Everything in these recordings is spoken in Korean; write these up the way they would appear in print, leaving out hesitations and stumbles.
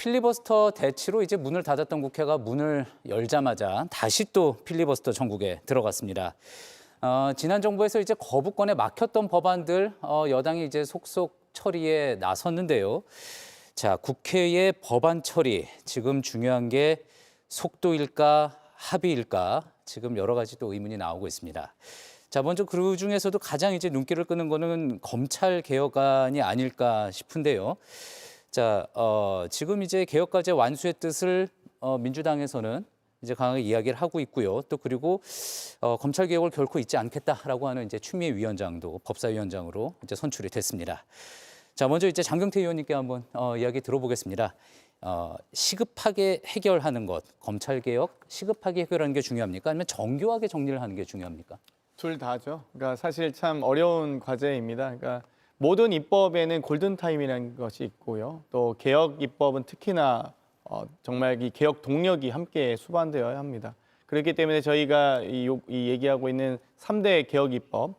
필리버스터 대치로 이제 문을 닫았던 국회가 문을 열자마자 다시 또 필리버스터 전국에 들어갔습니다. 지난 정부에서 이제 거부권에 막혔던 법안들 여당이 이제 속속 처리에 나섰는데요. 자, 국회의 법안 처리 지금 중요한 게 속도일까 합의일까 지금 여러 가지 또 의문이 나오고 있습니다. 자, 먼저 그 중에서도 가장 이제 눈길을 끄는 거는 검찰 개혁안이 아닐까 싶은데요. 자, 지금 이제 개혁과제 완수의 뜻을 민주당에서는 이제 강하게 이야기를 하고 있고요. 또 그리고 검찰 개혁을 결코 잊지 않겠다라고 하는 이제 추미애 위원장도 법사위원장으로 이제 선출이 됐습니다. 자, 먼저 이제 장경태 의원님께 한번 이야기 들어보겠습니다. 시급하게 해결하는 것, 검찰 개혁 시급하게 해결하는 게 중요합니까? 아니면 정교하게 정리를 하는 게 중요합니까? 둘 다죠. 그러니까 사실 참 어려운 과제입니다. 그러니까 모든 입법에는 골든타임이라는 것이 있고요. 또 개혁 입법은 특히나 정말 이 개혁 동력이 함께 수반되어야 합니다. 그렇기 때문에 저희가 이 얘기하고 있는 3대 개혁 입법,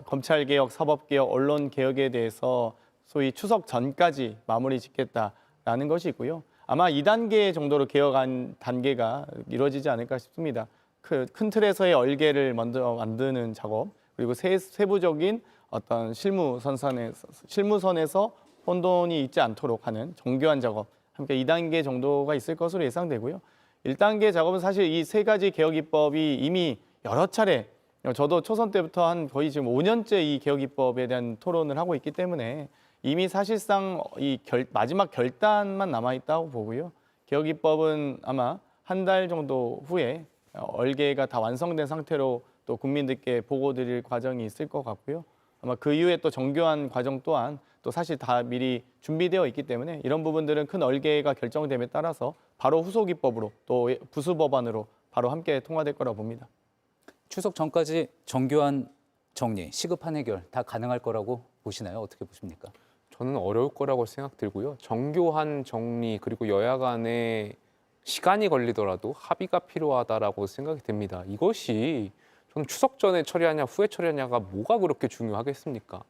검찰 개혁, 사법 개혁, 언론 개혁에 대해서 소위 추석 전까지 마무리 짓겠다라는 것이 있고요. 아마 2단계 정도로 개혁한 단계가 이루어지지 않을까 싶습니다. 큰 틀에서의 얼개를 먼저 만드는 작업, 그리고 세부적인 어떤 실무선에서 혼돈이 있지 않도록 하는 정교한 작업, 함께 2단계 정도가 있을 것으로 예상되고요. 1단계 작업은 사실 이 세 가지 개혁 입법이 이미 여러 차례, 저도 초선 때부터 한 거의 지금 5년째 이 개혁 입법에 대한 토론을 하고 있기 때문에 이미 사실상 이 마지막 결단만 남아 있다고 보고요. 개혁 입법은 아마 한 달 정도 후에 얼개가 다 완성된 상태로 또 국민들께 보고드릴 과정이 있을 것 같고요. 아마 그 이후에 또 정교한 과정 또한 또 사실 다 미리 준비되어 있기 때문에 이런 부분들은 큰 얼개가 결정됨에 따라서 바로 후속 입법으로 또 부수 법안으로 바로 함께 통과될 거라고 봅니다. 추석 전까지 정교한 정리, 시급한 해결 다 가능할 거라고 보시나요? 어떻게 보십니까? 저는 어려울 거라고 생각 들고요. 정교한 정리 그리고 여야 간에 시간이 걸리더라도 합의가 필요하다라고 생각이 듭니다. 이것이 저는 추석 전에 처리하냐 후에 처리하냐가 뭐가 그렇게 중요하겠습니까?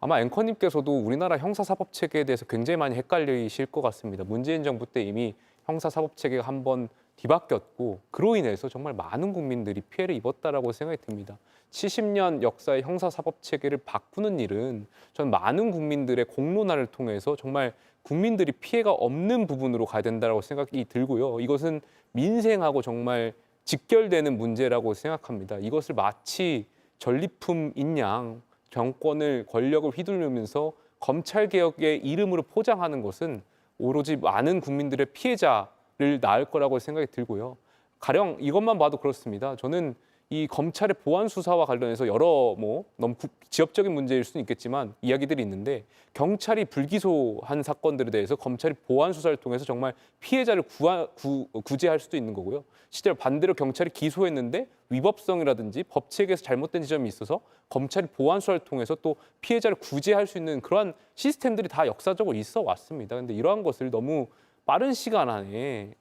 아마 앵커님께서도 우리나라 형사사법체계에 대해서 굉장히 많이 헷갈리실 것 같습니다. 문재인 정부 때 이미 형사사법체계가 한번 뒤바뀌었고 그로 인해서 정말 많은 국민들이 피해를 입었다라고 생각이 듭니다. 70년 역사의 형사사법체계를 바꾸는 일은 전 많은 국민들의 공론화를 통해서 정말 국민들이 피해가 없는 부분으로 가야 된다고 생각이 들고요. 이것은 민생하고 직결되는 문제라고 생각합니다. 이것을 마치 전리품인 양 정권을 권력을 휘두르면서 검찰개혁의 이름으로 포장하는 것은 오로지 많은 국민들의 피해자를 낳을 거라고 생각이 들고요. 가령 이것만 봐도 그렇습니다. 저는 이 검찰의 보안 수사와 관련해서 여러 너무 지역적인 문제일 수는 있겠지만 이야기들이 있는데 경찰이 불기소한 사건들에 대해서 검찰이 보안 수사를 통해서 정말 피해자를 구제할 수도 있는 거고요. 실제로 반대로 경찰이 기소했는데 위법성이라든지 법 체계에서 잘못된 지점이 있어서 검찰이 보안 수사를 통해서 또 피해자를 구제할 수 있는 그러한 시스템들이 다 역사적으로 있어 왔습니다. 그런데 이러한 것을 너무 빠른 시간 안에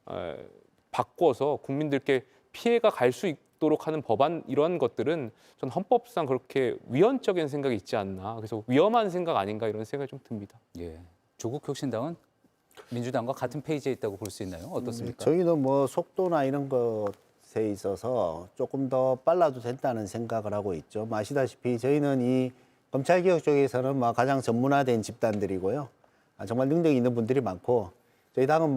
바꿔서 국민들께 피해가 갈 수 있도록 하는 법안 이러한 것들은 전 헌법상 그렇게 위헌적인 생각이 있지 않나. 그래서 위험한 생각 아닌가 이런 생각이 좀 듭니다. 예. 조국혁신당은 민주당과 같은 페이지에 있다고 볼 수 있나요? 어떻습니까? 저희는 속도나 이런 것에 있어서 조금 더 빨라도 된다는 생각을 하고 있죠. 아시다시피 저희는 이 검찰개혁 쪽에서는 가장 전문화된 집단들이고요. 정말 능력이 있는 분들이 많고 저희 당은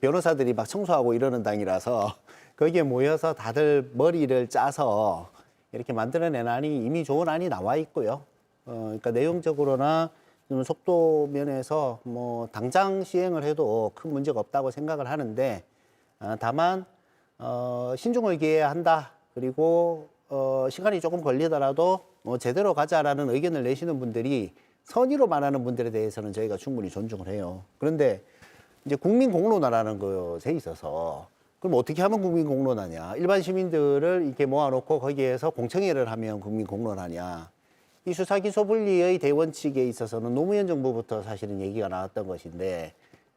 변호사들이 청소하고 이러는 당이라서 거기에 모여서 다들 머리를 짜서 이렇게 만들어낸 안이 이미 좋은 안이 나와 있고요. 그러니까 내용적으로나 속도 면에서 당장 시행을 해도 큰 문제가 없다고 생각을 하는데 다만 신중을 기해야 한다. 그리고 시간이 조금 걸리더라도 제대로 가자라는 의견을 내시는 분들이 선의로 말하는 분들에 대해서는 저희가 충분히 존중을 해요. 그런데 이제 국민 공론화라는 것에 있어서 그럼 어떻게 하면 국민 공론화냐? 일반 시민들을 이렇게 모아놓고 거기에서 공청회를 하면 국민 공론화냐? 이 수사기소 분리의 대원칙에 있어서는 노무현 정부부터 사실은 얘기가 나왔던 것인데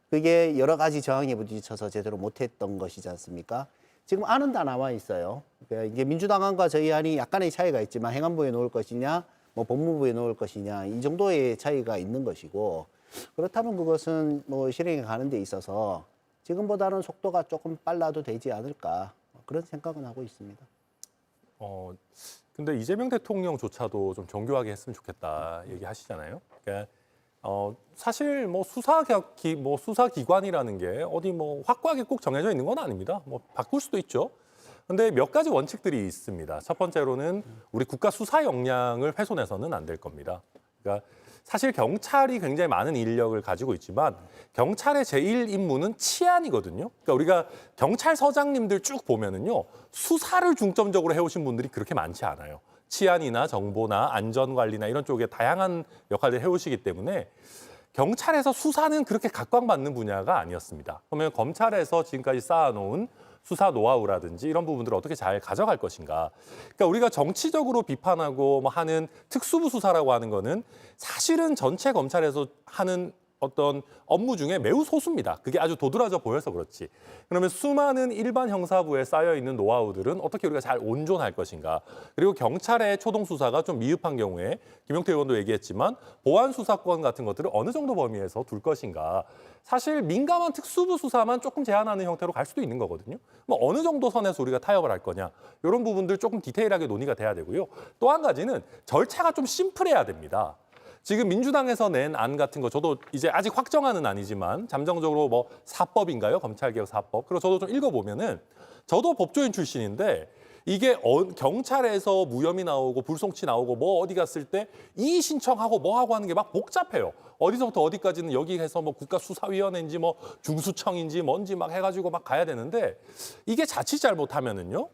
그게 여러 가지 저항에 부딪혀서 제대로 못했던 것이지 않습니까? 지금 안은 다 나와 있어요. 그러니까 이게 민주당 안과 저희 안이 약간의 차이가 있지만 행안부에 놓을 것이냐, 법무부에 놓을 것이냐 이 정도의 차이가 있는 것이고 그렇다면 그것은 뭐 실행에 가는 데 있어서 지금보다는 속도가 조금 빨라도 되지 않을까 그런 생각은 하고 있습니다. 근데 이재명 대통령조차도 좀 정교하게 했으면 좋겠다 얘기하시잖아요. 그러니까 사실 뭐 수사기관이라는 게 어디 뭐 확고하게 꼭 정해져 있는 건 아닙니다. 뭐 바꿀 수도 있죠. 근데 몇 가지 원칙들이 있습니다. 첫 번째로는 우리 국가 수사 역량을 훼손해서는 안 될 겁니다. 그러니까 사실 경찰이 굉장히 많은 인력을 가지고 있지만 경찰의 제일 임무는 치안이거든요. 그러니까 우리가 경찰서장님들 쭉 보면은요, 수사를 중점적으로 해오신 분들이 그렇게 많지 않아요. 치안이나 정보나 안전관리나 이런 쪽에 다양한 역할을 해오시기 때문에 경찰에서 수사는 그렇게 각광받는 분야가 아니었습니다. 그러면 검찰에서 지금까지 쌓아놓은 수사 노하우라든지 이런 부분들을 어떻게 잘 가져갈 것인가. 그러니까 우리가 정치적으로 비판하고 뭐 하는 특수부 수사라고 하는 거는 사실은 전체 검찰에서 하는 어떤 업무 중에 매우 소수입니다. 그게 아주 도드라져 보여서 그렇지. 그러면 수많은 일반 형사부에 쌓여 있는 노하우들은 어떻게 우리가 잘 온전할 것인가. 그리고 경찰의 초동 수사가 좀 미흡한 경우에 김용태 의원도 얘기했지만 보안 수사권 같은 것들을 어느 정도 범위에서 둘 것인가. 사실 민감한 특수부 수사만 조금 제한하는 형태로 갈 수도 있는 거거든요. 뭐 어느 정도 선에서 우리가 타협을 할 거냐. 이런 부분들 조금 디테일하게 논의가 돼야 되고요. 또 한 가지는 절차가 좀 심플해야 됩니다. 지금 민주당에서 낸 안 같은 거 저도 이제 아직 확정안은 아니지만 잠정적으로 뭐 사법인가요? 검찰개혁 사법. 그리고 저도 좀 읽어보면은 저도 법조인 출신인데 이게 경찰에서 무혐의 나오고 불송치 나오고 뭐 어디 갔을 때 이의 신청하고 뭐 하고 하는 게 막 복잡해요. 어디서부터 어디까지는 여기 해서 뭐 국가수사위원회인지 뭐 중수청인지 뭔지 막 해가지고 막 가야 되는데 이게 자칫 잘못하면은요.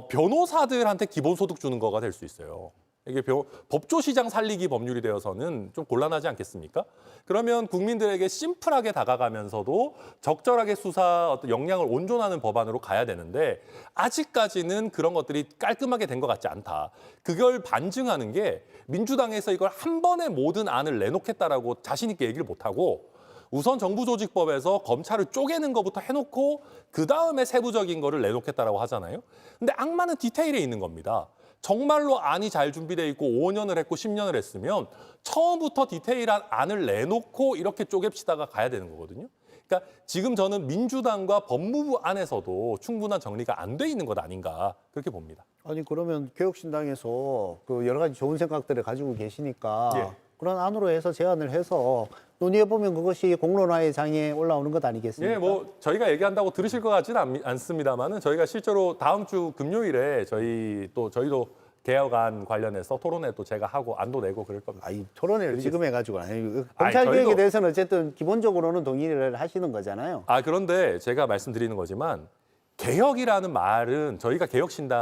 변호사들한테 기본소득 주는 거가 될 수 있어요. 이게 법조시장 살리기 법률이 되어서는 좀 곤란하지 않겠습니까? 그러면 국민들에게 심플하게 다가가면서도 적절하게 수사 어떤 역량을 온전하는 법안으로 가야 되는데 아직까지는 그런 것들이 깔끔하게 된 것 같지 않다. 그걸 반증하는 게 민주당에서 이걸 한 번에 모든 안을 내놓겠다라고 자신 있게 얘기를 못하고 우선 정부조직법에서 검찰을 쪼개는 것부터 해놓고 그다음에 세부적인 거를 내놓겠다라고 하잖아요. 근데 악마는 디테일에 있는 겁니다. 정말로 안이 잘 준비돼 있고 5년을 했고 10년을 했으면 처음부터 디테일한 안을 내놓고 이렇게 쪼갭시다가 가야 되는 거거든요. 그러니까 지금 저는 민주당과 법무부 안에서도 충분한 정리가 안 돼 있는 것 아닌가 그렇게 봅니다. 아니 그러면 개혁신당에서 그 여러 가지 좋은 생각들을 가지고 계시니까 예. 그런 안으로 해서 제안을 해서 논의해 보면 그것이 공론화의 장에 올라오는 것 아니겠습니까? 예, 뭐 저희가 얘기한다고 들으실 것 같지는 않습니다만은 저희가 실제로 다음 주 금요일에 저희도 개혁안 관련해서 토론회 또 제가 하고 안도 내고 그럴 겁니다. 아이 토론회를 지금 해가지고 아니 아니, 검찰 개혁에 저희도- 대해서는 어쨌든 기본적으로는 동의를 하시는 거잖아요. 그런데 제가 말씀드리는 거지만 개혁이라는 말은 저희가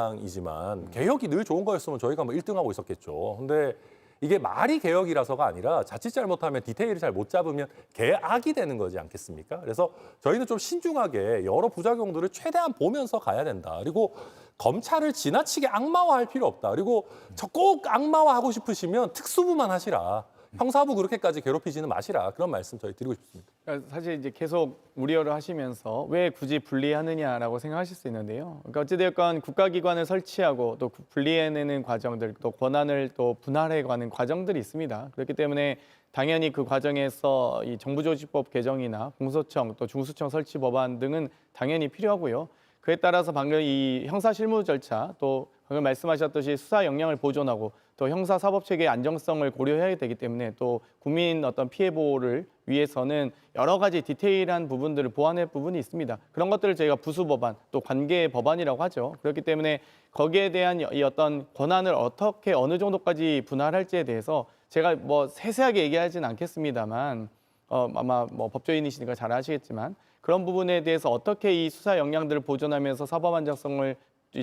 개혁신당이지만 개혁이 늘 좋은 거였으면 저희가 뭐 1등하고 있었겠죠. 근데 이게 말이 개혁이라서가 아니라 자칫 잘못하면 디테일을 잘 못 잡으면 개악이 되는 거지 않겠습니까? 그래서 저희는 좀 신중하게 여러 부작용들을 최대한 보면서 가야 된다. 그리고 검찰을 지나치게 악마화할 필요 없다. 그리고 저 꼭 악마화하고 싶으시면 특수부만 하시라. 형사부 그렇게까지 괴롭히지는 마시라. 그런 말씀 저희 드리고 싶습니다. 그러니까 사실 이제 계속 우려를 하시면서 왜 굳이 분리하느냐라고 생각하실 수 있는데요. 그러니까 어찌되었건 국가기관을 설치하고 또 분리해내는 과정들, 또 권한을 또 분할해가는 과정들이 있습니다. 그렇기 때문에 당연히 그 과정에서 이 정부조직법 개정이나 공소청 또 중수청 설치 법안 등은 당연히 필요하고요. 그에 따라서 방금 이 형사실무 절차 또 방금 말씀하셨듯이 수사 역량을 보존하고 또 형사 사법 체계의 안정성을 고려해야 되기 때문에 또 국민 어떤 피해 보호를 위해서는 여러 가지 디테일한 부분들을 보완할 부분이 있습니다. 그런 것들을 저희가 부수 법안 또 관계 법안이라고 하죠. 그렇기 때문에 거기에 대한 이 어떤 권한을 어떻게 어느 정도까지 분할할지에 대해서 제가 뭐 세세하게 얘기하지는 않겠습니다만 아마 뭐 법조인이시니까 잘 아시겠지만 그런 부분에 대해서 어떻게 이 수사 역량들을 보존하면서 사법 안정성을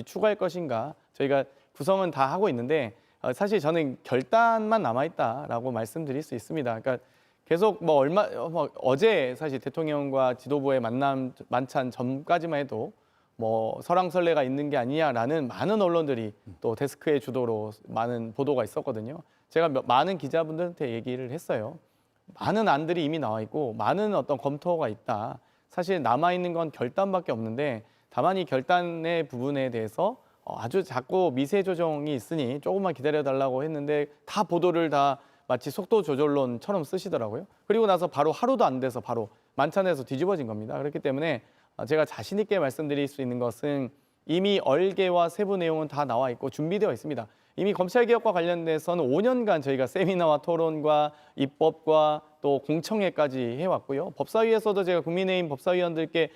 추구할 것인가 저희가 구성은 다 하고 있는데 사실 저는 결단만 남아있다라고 말씀드릴 수 있습니다. 그러니까 계속 어제 사실 대통령과 지도부의 만찬 전까지만 해도 뭐 설왕설래가 있는 게 아니냐라는 많은 언론들이 또 데스크의 주도로 많은 보도가 있었거든요. 제가 많은 기자분들한테 얘기를 했어요. 많은 안들이 이미 나와 있고 많은 어떤 검토가 있다. 사실 남아있는 건 결단밖에 없는데 다만 이 결단의 부분에 대해서 아주 작고 미세 조정이 있으니 조금만 기다려달라고 했는데 다 보도를 다 마치 속도 조절론처럼 쓰시더라고요. 그리고 나서 바로 하루도 안 돼서 바로 만찬에서 뒤집어진 겁니다. 그렇기 때문에 제가 자신 있게 말씀드릴 수 있는 것은 이미 얼개와 세부 내용은 다 나와 있고 준비되어 있습니다. 이미 검찰개혁과 관련돼서는 5년간 저희가 세미나와 토론과 입법과 또 공청회까지 해왔고요. 법사위에서도 제가 국민의힘 법사위원들께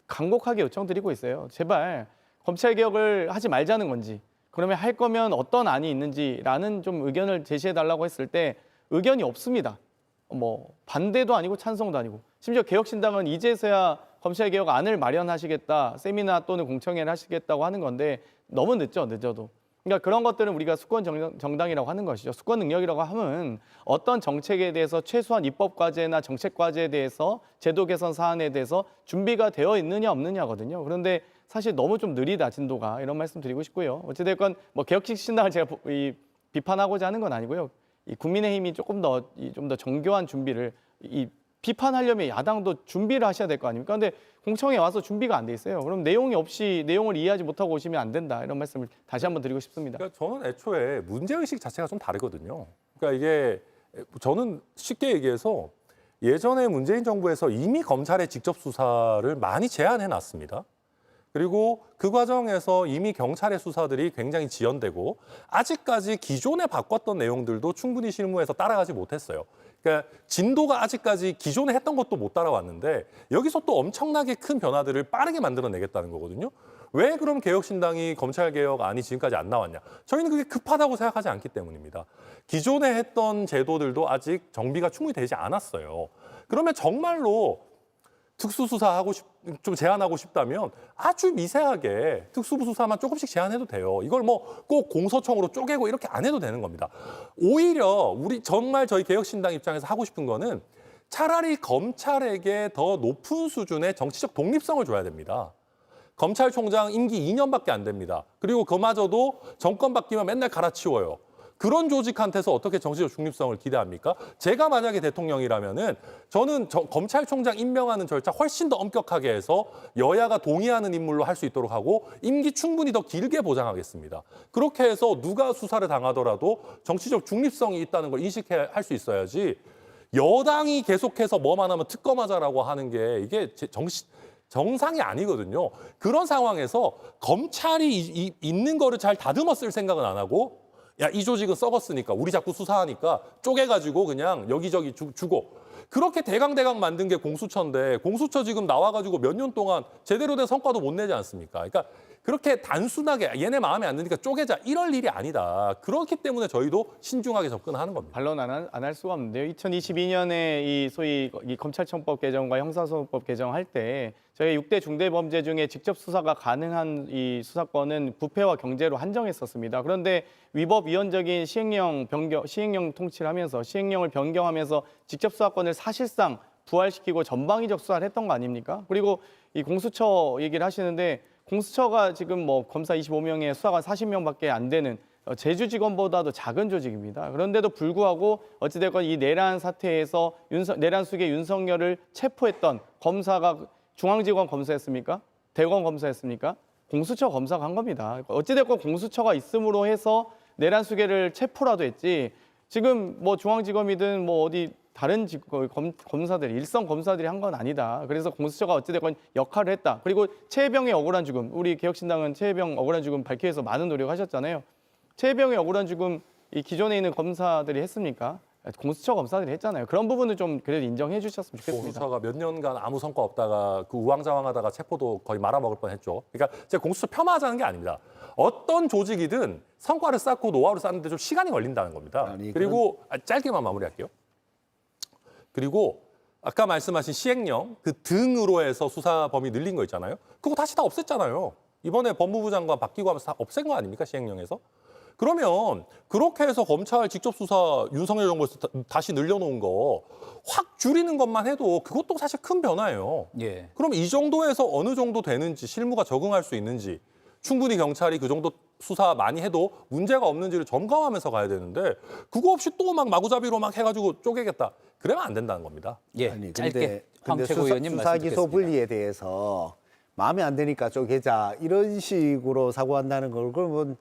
간곡하게 요청드리고 있어요. 제발 검찰개혁을 하지 말자는 건지, 그러면 할 거면 어떤 안이 있는지라는 좀 의견을 제시해달라고 했을 때 의견이 없습니다. 뭐 반대도 아니고 찬성도 아니고, 심지어 개혁신당은 이제서야 검찰개혁안을 마련하시겠다, 세미나 또는 공청회를 하시겠다고 하는 건데 너무 늦죠, 늦어도. 그러니까 그런 것들은 우리가 수권 정당이라고 하는 것이죠. 수권 능력이라고 하면 어떤 정책에 대해서 최소한 입법 과제나 정책 과제에 대해서 제도 개선 사안에 대해서 준비가 되어 있느냐 없느냐거든요. 그런데 사실 너무 좀 느리다, 진도가. 이런 말씀 드리고 싶고요. 어찌됐건 뭐 개혁신당을 제가 비판하고자 하는 건 아니고요. 이 국민의힘이 좀 더 정교한 준비를, 이 비판하려면 야당도 준비를 하셔야 될 거 아닙니까? 근데 공청회 와서 준비가 안 돼 있어요. 그럼 내용이 없이 내용을 이해하지 못하고 오시면 안 된다. 이런 말씀을 다시 한번 드리고 싶습니다. 그러니까 저는 애초에 문제의식 자체가 좀 다르거든요. 그러니까 이게 저는 쉽게 얘기해서 예전에 문재인 정부에서 이미 검찰의 직접 수사를 많이 제한해 놨습니다. 그리고 그 과정에서 이미 경찰의 수사들이 굉장히 지연되고 아직까지 기존에 바꿨던 내용들도 충분히 실무에서 따라가지 못했어요. 그러니까 진도가 아직까지 기존에 했던 것도 못 따라왔는데 여기서 또 엄청나게 큰 변화들을 빠르게 만들어내겠다는 거거든요. 왜 그럼 개혁신당이 검찰개혁안이 지금까지 안 나왔냐? 저희는 그게 급하다고 생각하지 않기 때문입니다. 기존에 했던 제도들도 아직 정비가 충분히 되지 않았어요. 그러면 정말로 특수수사하고 좀 제한하고 싶다면 아주 미세하게 특수수사만 조금씩 제한해도 돼요. 이걸 뭐 꼭 공소청으로 쪼개고 이렇게 안 해도 되는 겁니다. 오히려 정말 저희 개혁신당 입장에서 하고 싶은 거는 차라리 검찰에게 더 높은 수준의 정치적 독립성을 줘야 됩니다. 검찰총장 임기 2년밖에 안 됩니다. 그리고 그마저도 정권 바뀌면 맨날 갈아치워요. 그런 조직한테서 어떻게 정치적 중립성을 기대합니까? 제가 만약에 대통령이라면은 저는 검찰총장 임명하는 절차 훨씬 더 엄격하게 해서 여야가 동의하는 인물로 할 수 있도록 하고 임기 충분히 더 길게 보장하겠습니다. 그렇게 해서 누가 수사를 당하더라도 정치적 중립성이 있다는 걸 인식할 수 있어야지 여당이 계속해서 뭐만 하면 특검하자라고 하는 게 이게 정상이 아니거든요. 그런 상황에서 검찰이 있는 거를 잘 다듬어 쓸 생각은 안 하고 야, 이 조직은 썩었으니까 우리 자꾸 수사하니까 쪼개가지고 그냥 여기저기 주고 그렇게 대강대강 만든 게 공수처인데 공수처 지금 나와가지고 몇 년 동안 제대로 된 성과도 못 내지 않습니까? 그러니까 그렇게 단순하게 얘네 마음에 안 드니까 쪼개자 이럴 일이 아니다. 그렇기 때문에 저희도 신중하게 접근하는 겁니다. 반론 안 할 수가 없는데요. 2022년에 이 소위 이 검찰청법 개정과 형사소송법 개정할 때 저희 6대 중대범죄 중에 직접 수사가 가능한 이 수사권은 부패와 경제로 한정했었습니다. 그런데 위법 위헌적인 시행령 통치를 하면서 시행령을 변경하면서 직접 수사권을 사실상 부활시키고 전방위적 수사를 했던 거 아닙니까? 그리고 이 공수처 얘기를 하시는데 공수처가 지금 뭐 검사 25명에 수사관 40명밖에 안 되는 제주지검보다도 작은 조직입니다. 그런데도 불구하고 어찌됐건 이 내란 사태에서 내란 수계 윤석열을 체포했던 검사가 중앙지검 검사였습니까? 대검 검사였습니까? 공수처 검사가 한 겁니다. 어찌됐건 공수처가 있음으로 해서 내란 수계를 체포라도 했지 지금 뭐 중앙지검이든 뭐 어디 다른 검사들이 일선 검사들이 한 건 아니다. 그래서 공수처가 어찌됐건 역할을 했다. 그리고 최혜병의 억울한 죽음, 우리 개혁신당은 최혜병 억울한 죽음 밝히기 위해서 많은 노력하셨잖아요. 최혜병의 억울한 죽음 이 기존에 있는 검사들이 했습니까? 공수처 검사들이 했잖아요. 그런 부분을 좀 그래도 인정해 주셨으면 좋겠습니다. 공수처가 몇 년간 아무 성과 없다가 그 우왕좌왕하다가 체포도 거의 말아먹을 뻔했죠. 그러니까 제가 공수처 폄하하자는 게 아닙니다. 어떤 조직이든 성과를 쌓고 노하우를 쌓는데 좀 시간이 걸린다는 겁니다. 그리고 짧게만 마무리할게요. 그리고 아까 말씀하신 시행령 그 등으로 해서 수사 범위 늘린 거 있잖아요. 그거 다시 다 없앴잖아요. 이번에 법무부 장관 바뀌고 하면서 다 없앤 거 아닙니까? 시행령에서. 그러면 그렇게 해서 검찰 직접 수사 윤석열 정부에서 다시 늘려놓은 거 확 줄이는 것만 해도 그것도 사실 큰 변화예요. 예. 그럼 이 정도에서 어느 정도 되는지 실무가 적응할 수 있는지 충분히 경찰이 그 정도 수사 많이 해도 문제가 없는지를 점검하면서 가야 되는데 그거 없이 또 막 마구잡이로 막 해가지고 쪼개겠다. 그러면 안 된다는 겁니다. 예. 아니, 짧게 황 최고위원님 말씀 수사기소 듣겠습니다. 분리에 대해서 마음에 안 드니까 쪼개자 이런 식으로 사고한다는 걸 그러면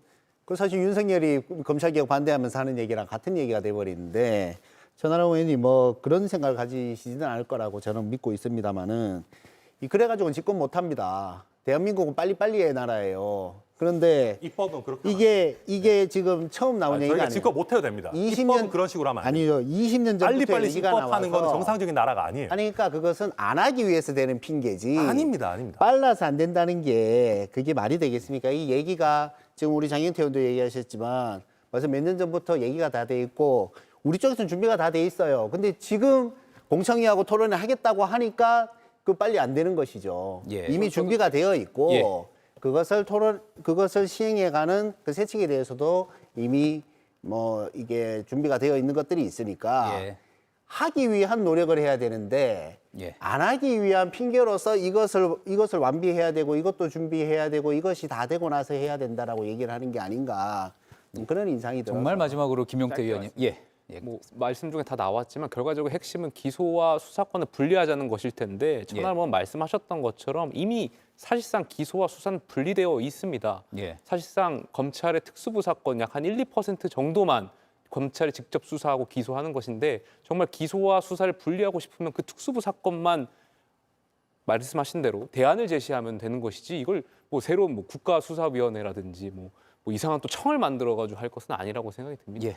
그 사실 윤석열이 검찰개혁 반대하면서 하는 얘기랑 같은 얘기가 돼버리는데 천하람 의원이 뭐 그런 생각을 가지시지는 않을 거라고 저는 믿고 있습니다만은 그래가지고는 집권 못합니다. 대한민국은 빨리빨리의 나라예요. 그런데 입법은 그렇게 이게 지금 처음 나온 얘기가 저희가 아니에요. 집권 못해도 됩니다. 20년 입법은 그런 식으로 하면 안 돼요. 아니죠. 20년 전부터 빨리빨리 얘기가 입법하는 건 나와서 정상적인 나라가 아니에요. 아니 그러니까 그것은 안 하기 위해서 되는 핑계지. 아닙니다. 아닙니다. 빨라서 안 된다는 게 그게 말이 되겠습니까? 이 얘기가 지금 우리 장경태 의원도 얘기하셨지만 벌써 몇 년 전부터 얘기가 다 돼 있고 우리 쪽에서는 준비가 다 돼 있어요. 근데 지금 공청회하고 토론을 하겠다고 하니까 그 빨리 안 되는 것이죠. 예. 이미 준비가 되어 있고 예. 그것을 시행해가는 그 세칙에 대해서도 이미 뭐 이게 준비가 되어 있는 것들이 있으니까 예. 하기 위한 노력을 해야 되는데 예. 안 하기 위한 핑계로서 이것을 완비해야 되고 이것도 준비해야 되고 이것이 다 되고 나서 해야 된다라고 얘기를 하는 게 아닌가 그런 인상이 들어요. 정말 마지막으로 김용태 의원님. 예. 예. 뭐 말씀 중에 다 나왔지만 결과적으로 핵심은 기소와 수사권을 분리하자는 것일 텐데 천하람 의원 말씀하셨던 것처럼 이미 사실상 기소와 수사는 분리되어 있습니다. 예. 사실상 검찰의 특수부 사건 약 한 1, 2% 정도만 검찰이 직접 수사하고 기소하는 것인데 정말 기소와 수사를 분리하고 싶으면 그 특수부 사건만 말씀하신 대로 대안을 제시하면 되는 것이지 이걸 뭐 새로운 뭐 국가수사위원회라든지 뭐 이상한 또 청을 만들어가지고 할 것은 아니라고 생각이 듭니다. 예.